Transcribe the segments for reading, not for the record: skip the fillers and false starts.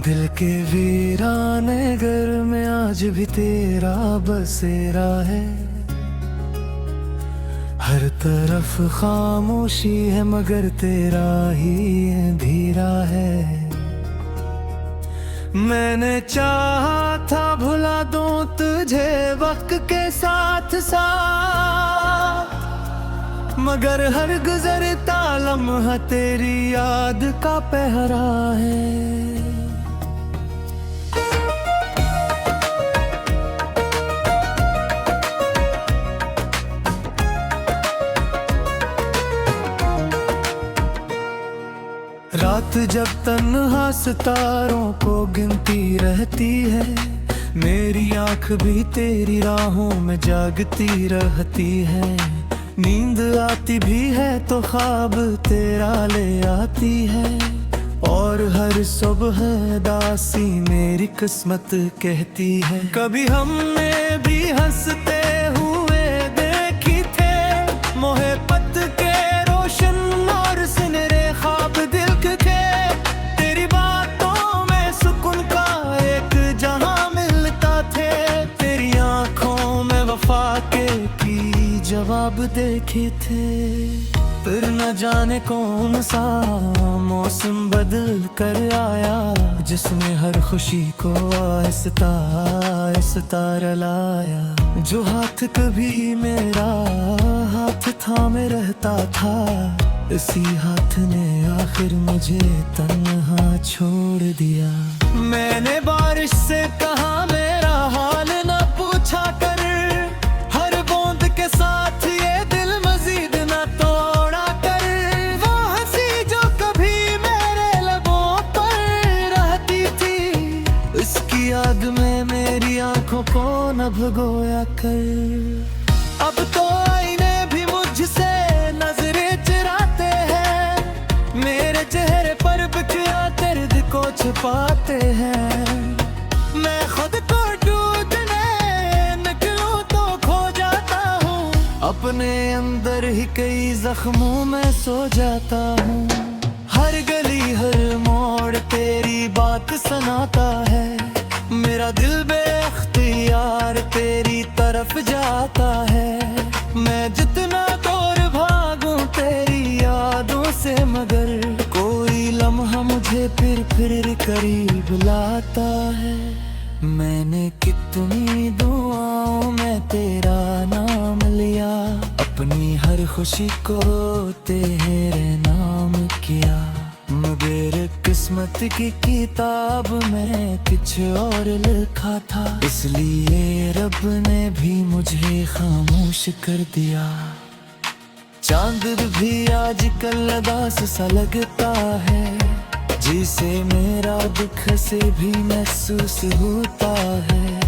दिल के वीराने घर में आज भी तेरा बसेरा है। हर तरफ खामोशी है मगर तेरा ही अंधेरा है। मैंने चाहा था भुला दूं तुझे वक्त के साथ साथ, मगर हर गुजरता लम्हा तेरी याद का पहरा है। रात जब तन्हा सितारों को गिनती रहती है, मेरी आंख भी तेरी राहों में जागती रहती है। नींद आती भी है तो ख्वाब तेरा ले आती है, और हर सुबह दासी मेरी किस्मत कहती है। कभी हमने भी हंसते हुए देखी थे मोहब्बत के रोशन और सुनहरे ख्वाब दिल के। तेरी बातों में सुकून का एक जहां मिलता थे, तेरी आंखों में वफा के जवाब देखे थे। फिर न जाने कौन सा मौसम बदल कर आया, जिसने हर खुशी को आहिस्ता आहिस्ता रलाया। जो हाथ कभी मेरा हाथ थामे रहता था, इसी हाथ ने आखिर मुझे तन्हा छोड़ दिया। मैंने बारिश से कहा मेरा हाल न पूछा कर, हर बूंद के साथ ये दिल मजीद न तोड़ा कर। वो हंसी जो कभी मेरे लबों पर रहती थी, इसकी याद में मेरी आंखों को न भगोया कर। अब तो आईने भी मुझसे नजरें चुराते हैं, मेरे चेहरे पर बिखरा दर्द को छुपाते हैं। मैं खुद को ढूंढने निकलूं तो खो जाता हूँ, अपने अंदर ही कई जख्मों में सो जाता हूँ। हर गली हर मोड़ तेरी बात सुनाता है, मेरा दिल बेख्तियार तेरी तरफ जाता है। मैं जितना दूर भागूं तेरी यादों से, मगर कोई लम्हा मुझे फिर करीब लाता है। मैंने कितनी दुआओं में तेरा नाम लिया, अपनी हर खुशी को तेरे नाम किया, मगर किस्मत की किताब में कुछ और लिखा था, इसलिए रब ने भी मुझे खामोश कर दिया। चांद भी आजकल उदास सा लगता है, जिसे मेरा दुख से भी महसूस होता है।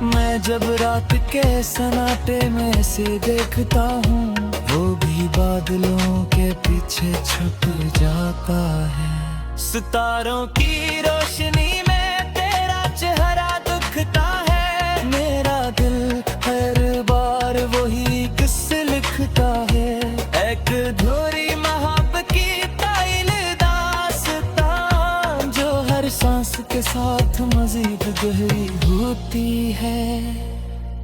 मैं जब रात के सन्नाटे में से देखता हूँ, वो भी बादलों के पीछे छुप जाता है। सितारों की रोशनी में तेरा चेहरा दिखता है, मेरा दिल हर बार वही किस्से लिखता है। एक अधूरी मोहब्बत की ताइल दास्तां, जो हर सांस के साथ मजीद गहरी होती है।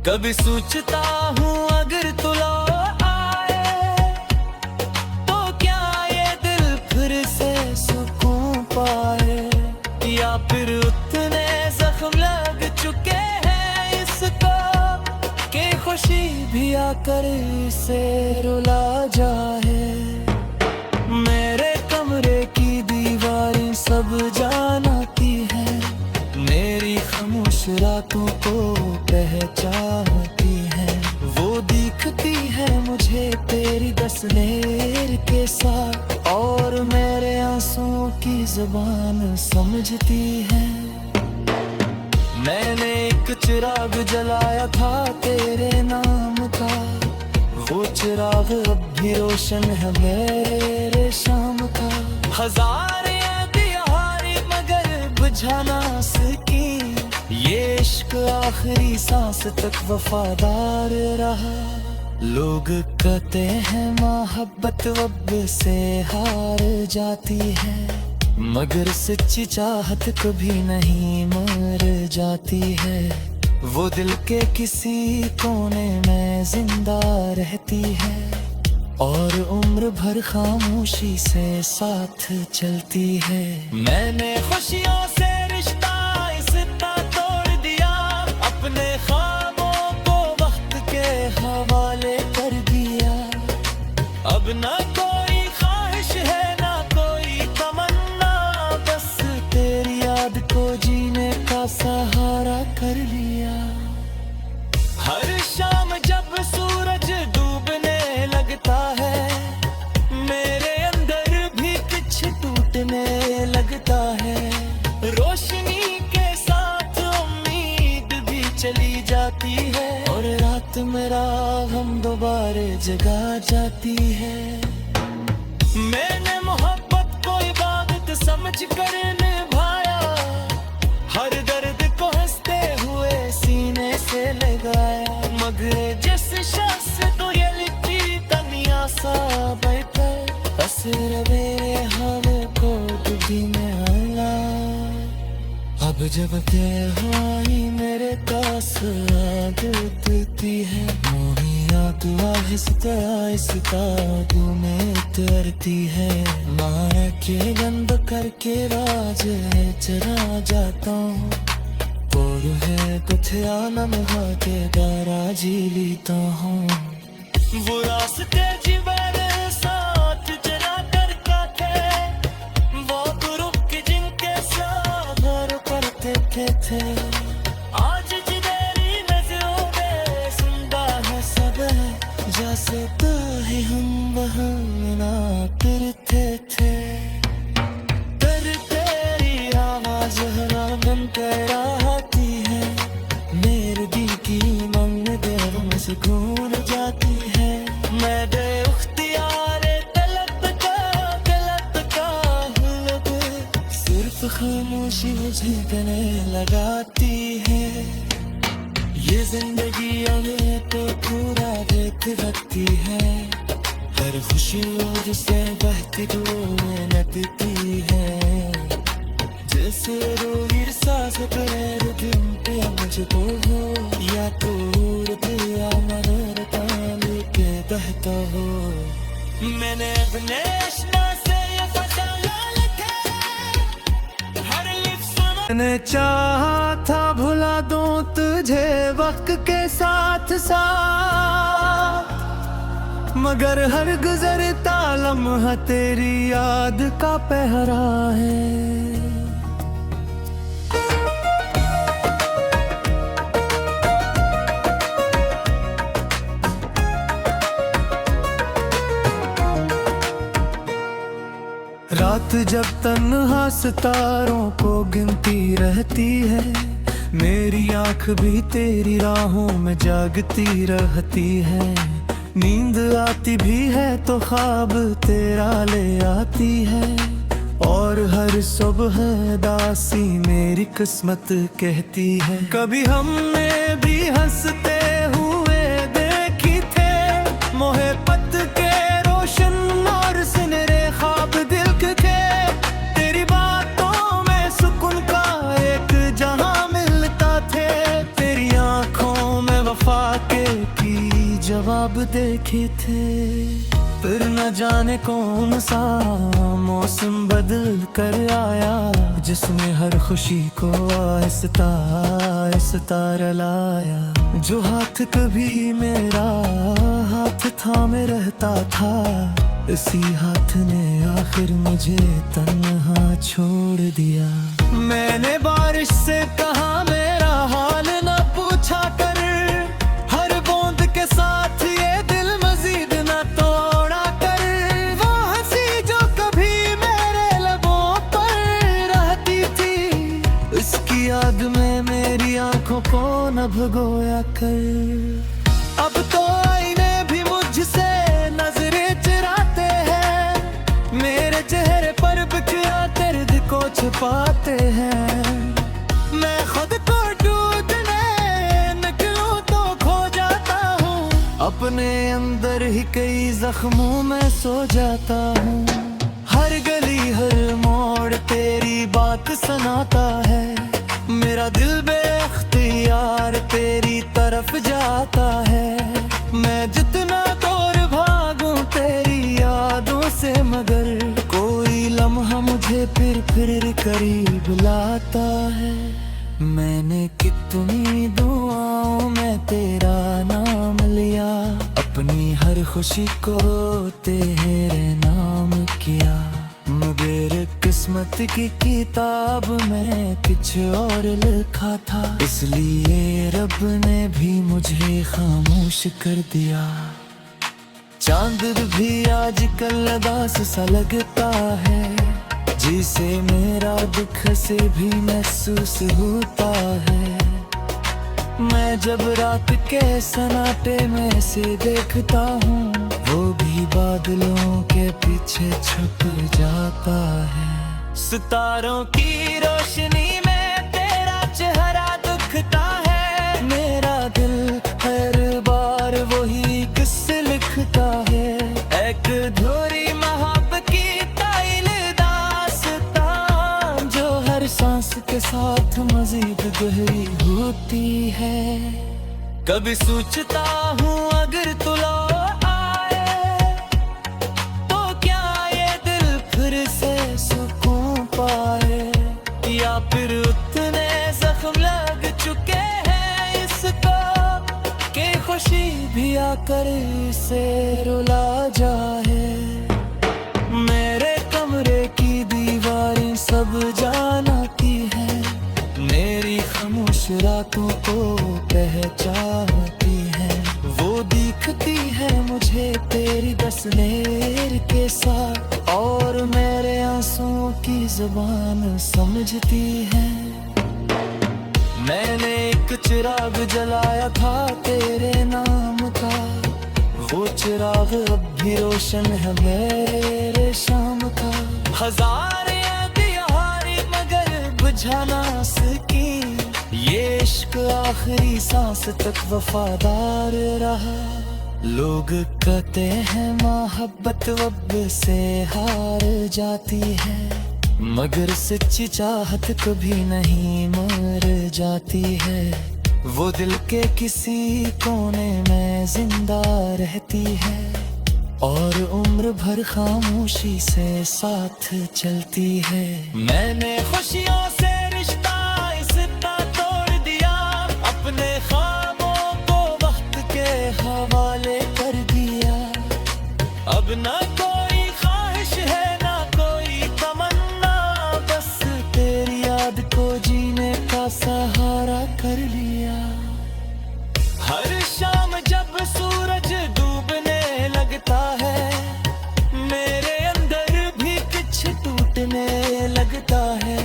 कभी सोचता हूँ अगर तू लौट आए, तो क्या ये दिल फिर से सुकून पाए, या फिर उतने जख्म लग चुके हैं इसको कि खुशी भी आकर इसे रुला जाए। मेरे कमरे की दीवारें सब जानती है, मेरी खामोश रातों को पहचानती है। वो दिखती है मुझे तेरी तस्वीर के साथ, और मेरे आंसुओं की जुबान समझती है। मैंने एक चिराग जलाया था तेरे नाम का, वो चिराग अब भी रोशन है मेरे शाम का। हजार दिहाड़ी मगर बुझा ना सकी, ये इश्क आखिरी सांस तक वफादार रहा। लोग कहते हैं मोहब्बत अब से हार जाती है, मगर सच्ची चाहत कभी नहीं मर जाती है, वो दिल के किसी कोने में जिंदा रहती है और उम्र भर खामोशी से साथ चलती है। मैंने खुशियों से रिश्ता इसका तोड़ दिया, अपने ख्वाबों को वक्त के हवाले कर दिया। अब ना कोई ख्वाहिश है ना कोई तमन्ना, बस तेरी याद को जीने का सहारा कर लिया। हर शाम जब सूरज डूबने लगता है, मेरे अंदर भी कुछ टूटने लगता है। रोशनी के साथ उम्मीद भी चली जाती है और रात मेरा हम दोबारा जगा जाती है। मैंने मोहब्बत को इबादत समझ कर निभाया, हर दर्द को हंसते हुए सीने से लगाया। मगर जिस शख्स तो ये लिखी तनिया सा बैठा, असर मेरे हवे को डूबी में आला। अब जब ते हुई मेरे पास आदती है, मोहिया तू आहिस्ता आहिस्ता तू में उतरती है। मार के बंद करके राज चला जाता हूँ, और है कुछ आलम के दाराजी लेता हूँ। वो रास्ते जीवन साथ चला करता थे, वो ग्रुप जिनके साथ घर करते थे। आज जिधरी नजरों में सुनता है सब, जैसे तो ही हम वहाँ ना फिरते थे। कर तेरी आवाज हरा मन कर आती है, मेरे दिल की मंगते में सुकून जाती है। मैं बेख्तियार तलब का हुलब, सिर्फ खामोशी मुझे कहने लगाती है। ये जिंदगी हमें तो पूरा देख रखती है, हर खुशी जिसे बहती डूबने लगती है। जैसे रोही सांस पैर दिन पे मुझको हो, या तो या मदर ताली के बहता हो। मैंने अपने अश्ना से ये फसाया लिखे, हर लिफ्ट मैंने चाहा था भुला दूं तुझे वक्त के साथ साथ, मगर हर गुजरता लम्हा तेरी याद का पहरा है। रात जब तन्हा सितारों को गिनती रहती है, मेरी आंख भी तेरी राहों में जागती रहती है। नींद आती भी है तो ख्वाब तेरा ले आती है, और हर सुबह दासी मेरी किस्मत कहती है। कभी हमने भी हंसते हुए देखी थे, मोहब्बत के रोशन और सुनहरे ख्वाब दिल के। तेरी बातों में सुकून का एक जहां मिलता थे, तेरी आंखों में वफा के की जवाब देखे थे। फिर न जाने कौन सा मौसम बदल कर आया, जिसने हर खुशी को आहिस्ता आहिस्ता रलाया। जो हाथ कभी मेरा हाथ थामे रहता था, इसी हाथ ने आखिर मुझे तन्हा छोड़ दिया। मैंने बारिश से कहा मेरा हाल न पूछा कर, हर बूंद के साथ ये दिल मजीद न तोड़ा कर। वो हंसी जो कभी मेरे लबों पर रहती थी, इसकी याद में मेरी आंखों को न भगोया कर। अब तो आईने भी मुझसे नजरें चुराते हैं, मेरे चेहरे पर बिखरा दर्द को छुपाते हैं। मैं खुद को ढूंढने निकलूं तो खो जाता हूँ, अपने अंदर ही कई जख्मों में सो जाता हूँ। हर गली हर मोड़ तेरी बात सुनाता है, मेरा दिल बेख्तियार तेरी तरफ जाता है। मैं जितना दूर भागूं तेरी यादों से, मगर कोई लम्हा मुझे फिर करीब लाता है। मैंने कितनी दुआओं में तेरा नाम लिया, अपनी हर खुशी को तेरे नाम किया, मगर किस्मत की किताब में कुछ और लिखा था, इसलिए रब ने भी मुझे खामोश कर दिया। चांद भी आजकल उदास सा लगता है, जिसे मेरा दुख से भी महसूस होता है। मैं जब रात के सन्नाटे में से देखता हूँ, वो भी बादलों के पीछे छुप जाता है। सितारों की रोशनी में तेरा चेहरा दिखता है, मेरा दिल हर बार वही किस्से लिखता है। एक अधूरी मोहब्बत की ताइल दास्तां, जो हर सांस के साथ मजीद गहरी होती है। कभी सोचता हूँ अगर तू लौट आए, तो क्या ये दिल फिर से सुकून पाए, या फिर उतने जख्म लग चुके हैं इसको कि खुशी भी आकर इसे रुला जाए। मेरे कमरे की दीवारें सब जानती है, मेरी खामोश रातों को पहचानती है। वो दिखती है मुझे तेरी तस्वीर के साथ, और मेरे आंसुओं की जुबान समझती है। मैंने एक चिराग जलाया था तेरे नाम का, वो चिराग अब भी रोशन है मेरे शाम का। हजार दिहाड़ी मगर बुझा ना सकी, ये इश्क आखिरी सांस तक वफादार रहा। लोग कहते हैं मोहब्बत अब से हार जाती है, मगर सच्ची चाहत कभी नहीं मर जाती है। वो दिल के किसी कोने में जिंदा रहती है, और उम्र भर खामोशी से साथ चलती है। मैंने खुशियों से रिश्ता इसका तोड़ दिया, अपने ख्वाबों को वक्त के हवाले कर दिया। अब ना कोई ख्वाहिश है ना कोई तमन्ना, बस तेरी याद को जीने का सहारा कर लिया। हर शाम जब सूरज डूबने लगता है, मेरे अंदर भी कुछ टूटने लगता है।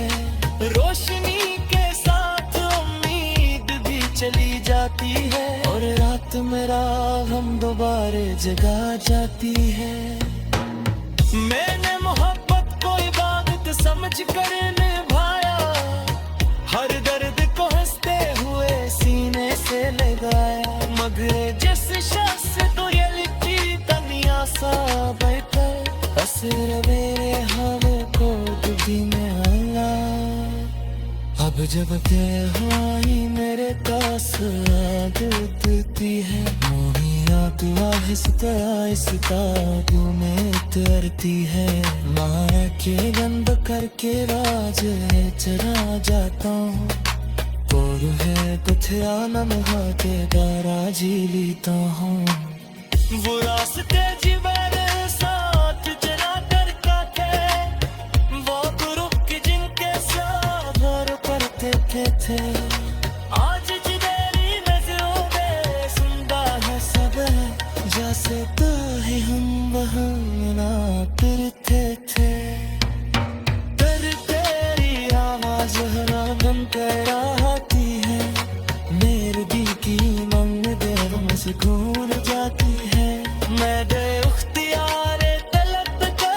रोशनी के साथ उम्मीद भी चली जाती है, और रात मेरा गम दोबारा जगा जाती है। मैंने मोहब्बत को इबादत समझ कर निभाया, हर दर्द को हंसते हुए सीने से लगाया, मगर जिस शख्स तो ये लिखी तनिया सा बैठकर असर मेरे हवे को डूबी में आला। अब जब ते हुई मेरे पास आदती है, मोहिया तू आहिस्ता आहिस्ता क्यों में तरती है। माया के बंद करके राज चला जाता हूँ, और है कुछ आनंद हाथे दारा जी लेता हूँ। वो रास्ते जीवन साथ चला कर काटे, वो गुरु की जिनके साथ घर करते थे। आज जिधरी नजरों में सुनता है सब, जैसे तो ही हम वहाँ ना फिरते थे। कर तेरी आवाज हरा बन कर आती है, मेरे दिल की मंग दे सुकून जाती है। मैं दे उख्तियार तलब का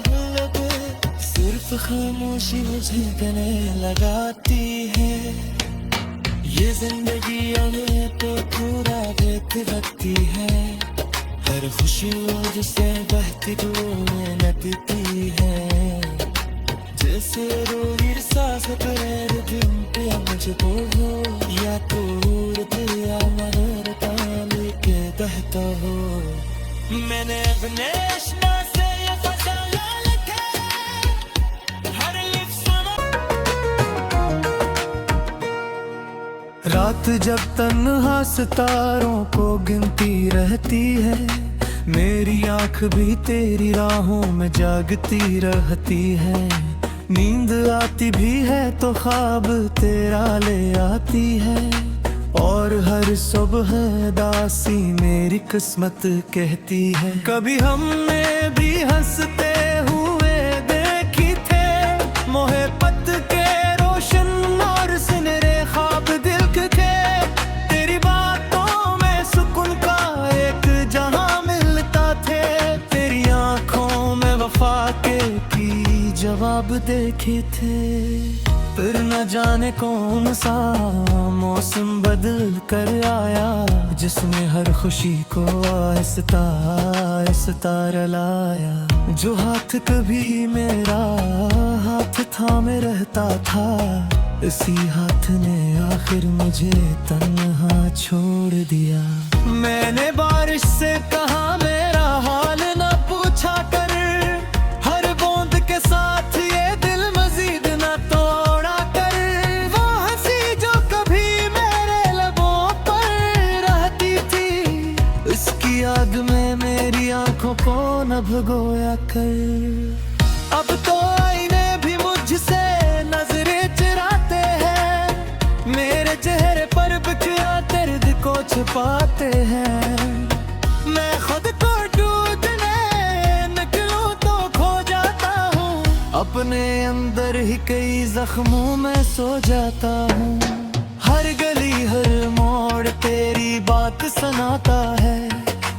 हलब, सिर्फ खामोशी मुझे गले लगाती है। ये जिंदगी हमें तो पूरा देख रखती है, हर खुशी जिसे बहती हुई लगती है, जैसे रोई सांस पैर दिन पे मुझको हो, या तो दिया मगर ताल के बहता हो। मैंने अपने आशना से ये फसाना लिखा हर लिफ्ट सुना। रात जब तन्हा सितारों को गिनती रहती है, मेरी आंख भी तेरी राहों में जागती रहती है। नींद आती भी है तो ख्वाब तेरा ले आती है, और हर सुबह दासी मेरी किस्मत कहती है। कभी हमने भी हंसते हुए देखी थे मोहब्बत के रोशन और सुनहरे ख्वाब दिल के। तेरी बातों में सुकून का एक जहां मिलता थे, तेरी आंखों में वफा के की जवाब देखे थे। फिर न जाने कौन सा मौसम बदल कर आया, जिसने हर खुशी को आहिस्ता आहिस्ता रलाया। जो हाथ कभी मेरा हाथ थामे रहता था, इसी हाथ ने आखिर मुझे तन्हा छोड़ दिया। मैंने बारिश से कहा मेरा हाल न पूछा कर, हर बूंद के साथ ये दिल मजीद न तोड़ा कर। वो हंसी जो कभी मेरे लबों पर रहती थी, इसकी याद में मेरी आंखों को न भगोया कर। अब तो आईने भी मुझसे नजरें चुराते हैं, मेरे चेहरे पर बिखरा दर्द को छुपाते हैं। मैं खुद को ढूंढने निकलूं तो खो जाता हूँ, अपने अंदर ही कई जख्मों में सो जाता हूँ। हर गली हर मोड़ तेरी बात सुनाता है,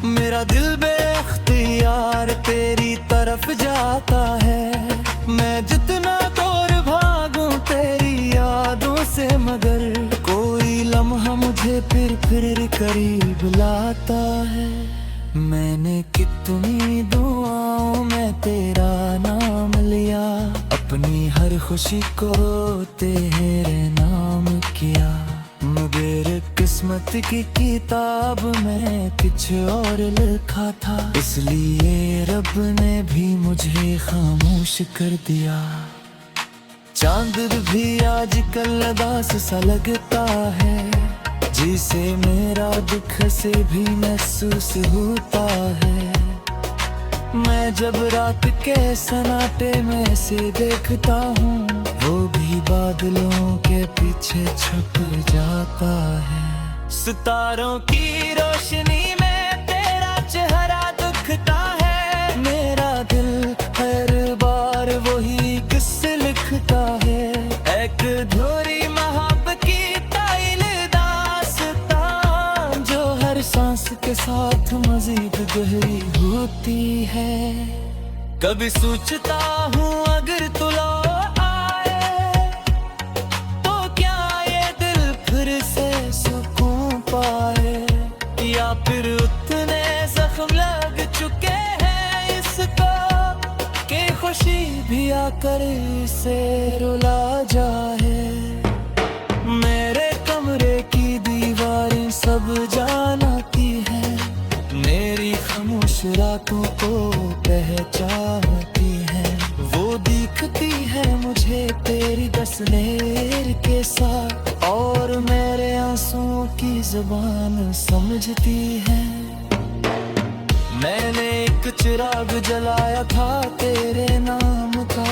मेरा दिल बेख्तियार तेरी तरफ जाता है। मैं जितना दूर भागूं तेरी यादों से, मगर कोई लम्हा मुझे फिर करीब लाता है। मैंने कितनी दुआओं में तेरा नाम लिया, अपनी हर खुशी को तेरे नाम किया, मगर किस्मत की किताब में कुछ और लिखा था, इसलिए रब ने भी मुझे खामोश कर दिया। चांद भी आजकल उदास सा लगता है, जिसे मेरा दुख से भी महसूस होता है। मैं जब रात के सन्नाटे में से देखता हूँ, वो भी बादलों के पीछे छुप जाता है। सितारों की रोशनी में तेरा चेहरा दिखता है, मेरा दिल हर बार वही किस्से लिखता है। एक अधूरी मोहब्बत की ताइल दास्तां, जो हर सांस के साथ मजीद गहरी होती है। कभी सोचता हूँ अगर तू लौट आए, तो क्या ये दिल फिर से सुकून पाए, या फिर उतने जख्म लग चुके हैं इसको कि खुशी भी आकर इसे रुला जाए। मेरे कमरे की दीवारें सब जानती है, मेरी खामोश रातों को पहचानती है। वो दिखती है मुझे तेरी तस्वीर के साथ, और मेरे आंसुओं की जुबान समझती है। मैंने एक चिराग जलाया था तेरे नाम का,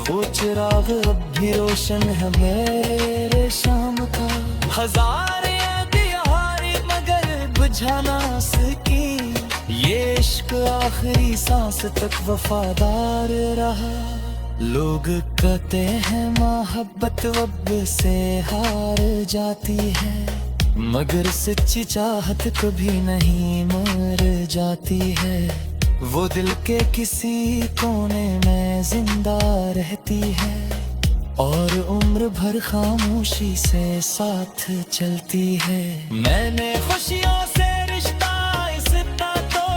वो चिराग अब भी रोशन है मेरे शाम का। हजार दिहाड़ी मगर बुझा ना सकी, ये इश्क आखिरी सांस तक वफादार रहा। लोग कहते हैं मोहब्बत अब से हार जाती है, मगर सच्ची चाहत कभी नहीं मर जाती है। वो दिल के किसी कोने में जिंदा रहती है, और उम्र भर खामोशी से साथ चलती है। मैंने खुशियों से रिश्ता इस तरह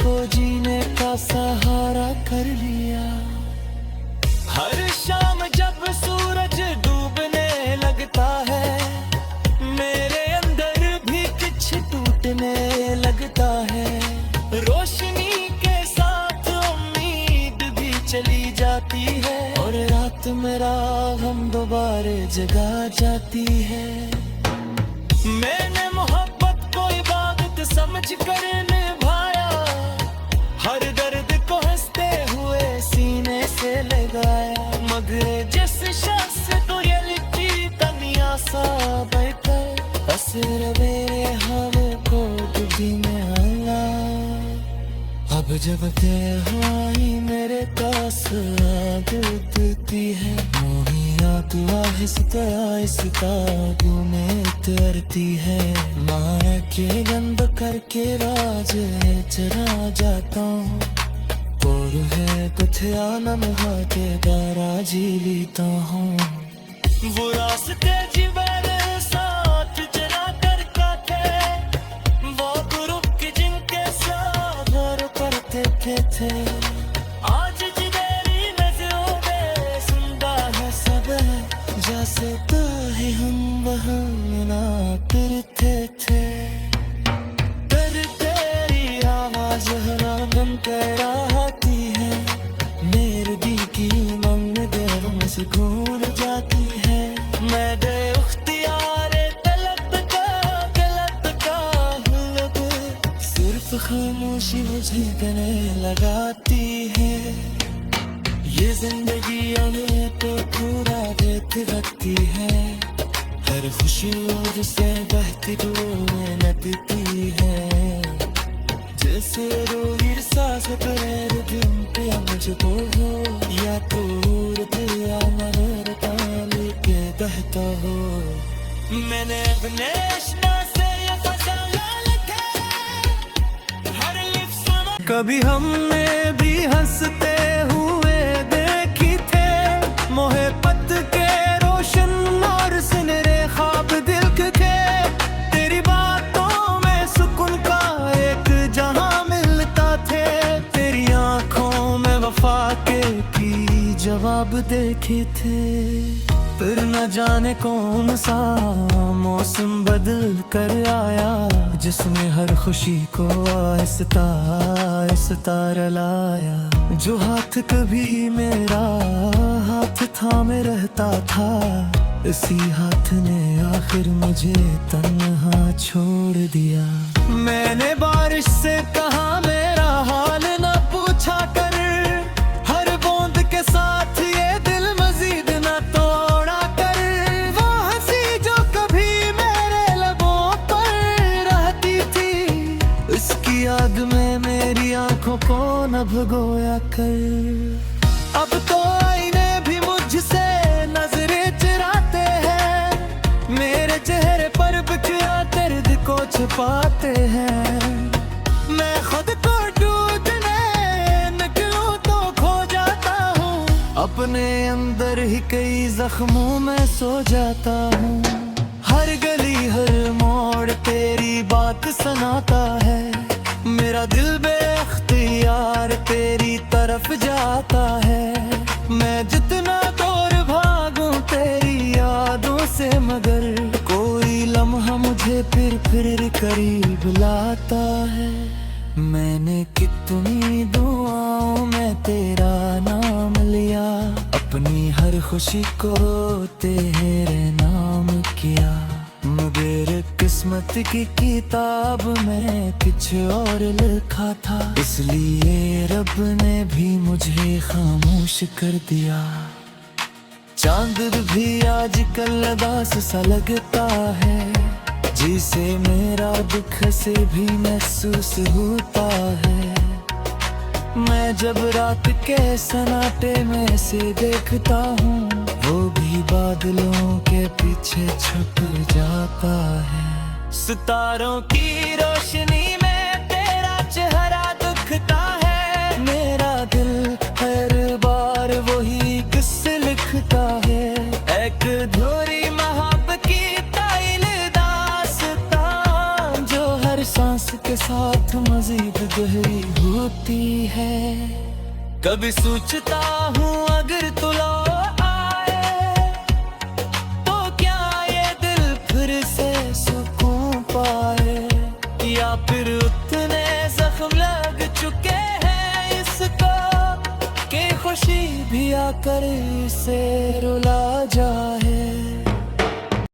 को जीने का सहारा कर लिया। हर शाम जब सूरज डूबने लगता है, मेरे अंदर भी कुछ टूटने लगता है। रोशनी के साथ उम्मीद भी चली जाती है, और रात मेरा हम दोबारा जगा जाती है। मैंने मोहब्बत को इबादत समझ कर निभाया, हर दर्द को हंसते हुए सीने से लगाया। मगर जिस शख्स को ये लिखी तनिया सा बैठा, असर मेरे हमें को डूबी में आला। अब जब तेहाई मेरे पास आगती है, मोहिया तू आहिस्ता आहिस्ता में तरती है। माया के गंद करके राज चला जाता हूँ, और है कुछ आनम हाथे दारा जी लेता हूँ। वो रास्ते जीवन साथ चला कर काटे, वो ग्रुप के जिनके साथ घर करते थे। आज जिधरी नजरों में सुनता है सब, जैसे तो ही हम वहाँ ना करते थे। कर तेरी आवाज हरा गम कराती है, मेरे दिल की उमंग देर में सुकून जाती है। मैं बेख्तियारे तलब का हुलब, सिर्फ खामोशी मुझे गले लगाती है। ये जिंदगी हमें तो पूरा देती रखती है, हर खुशी और से बहती डूबने लगती है। जैसे रोही सांस करे दिल पे मुझको हो, या दूर दिया मगर ताले के बहता हो। मैंने अपने अश्ना से ये फसाना लिखा, हर लिफ्ट कभी हमने भी हंसते हुए देखी थे। मोहब्बत के रोशन और सुनहरे ख्वाब दिल के थे। तेरी बातों में सुकून का एक जहां मिलता थे, तेरी आंखों में वफा के भी जवाब देखे थे। फिर न जाने कौन सा मौसम बदल कर आया, जिसमें हर खुशी को आहिस्ता आहिस्ता रलाया। जो हाथ कभी मेरा हाथ थामे रहता था, इसी हाथ ने आखिर मुझे तन्हा छोड़ दिया। मैंने बारिश से कहा मेरा हाल न पूछा कर, हर बूंद के साथ ये दिल मजीद न तोड़ा कर। वो हंसी जो कभी मेरे लबों पर रहती थी, इसकी याद में मेरी आंखों को न भगोया कर। अब तो आईने भी मुझसे नजरें चुराते हैं, मेरे चेहरे पर बिखरा दर्द को छुपाते हैं। मैं खुद को ढूंढने निकलूं तो खो जाता हूँ, अपने अंदर ही कई जख्मों में सो जाता हूँ। हर गली हर मोड़ तेरी बात सुनाता है, मेरा दिल बेख्तियार तेरी तरफ जाता है। मैं जितना दूर भागूं तेरी यादों से, मगर कोई लम्हा मुझे फिर करीब लाता है। मैंने कितनी दुआओं में तेरा नाम लिया, अपनी हर खुशी को तेरे नाम किया। मगर किस्मत की किताब में कुछ और लिखा था, इसलिए रब ने भी मुझे खामोश कर दिया। चांद भी आजकल उदास सा लगता है, जिसे मेरा दुख से भी महसूस होता है। मैं जब रात के सन्नाटे में से देखता हूँ, वो भी बादलों के पीछे छुप जाता है। सितारों की रोशनी में तेरा चेहरा दिखता है, मेरा दिल हर बार वही किस्से लिखता है। एक अधूरी मोहब्बत की ताइल दास्तां, जो हर सांस के साथ मजीद गहरी हो होती है। कभी सोचता हूँ अगर तू लौट आए तो क्या ये दिल फिर से सुकून पाए, या फिर उतने जख्म लग चुके हैं इसको कि खुशी भी आकर इसे रुला जाए।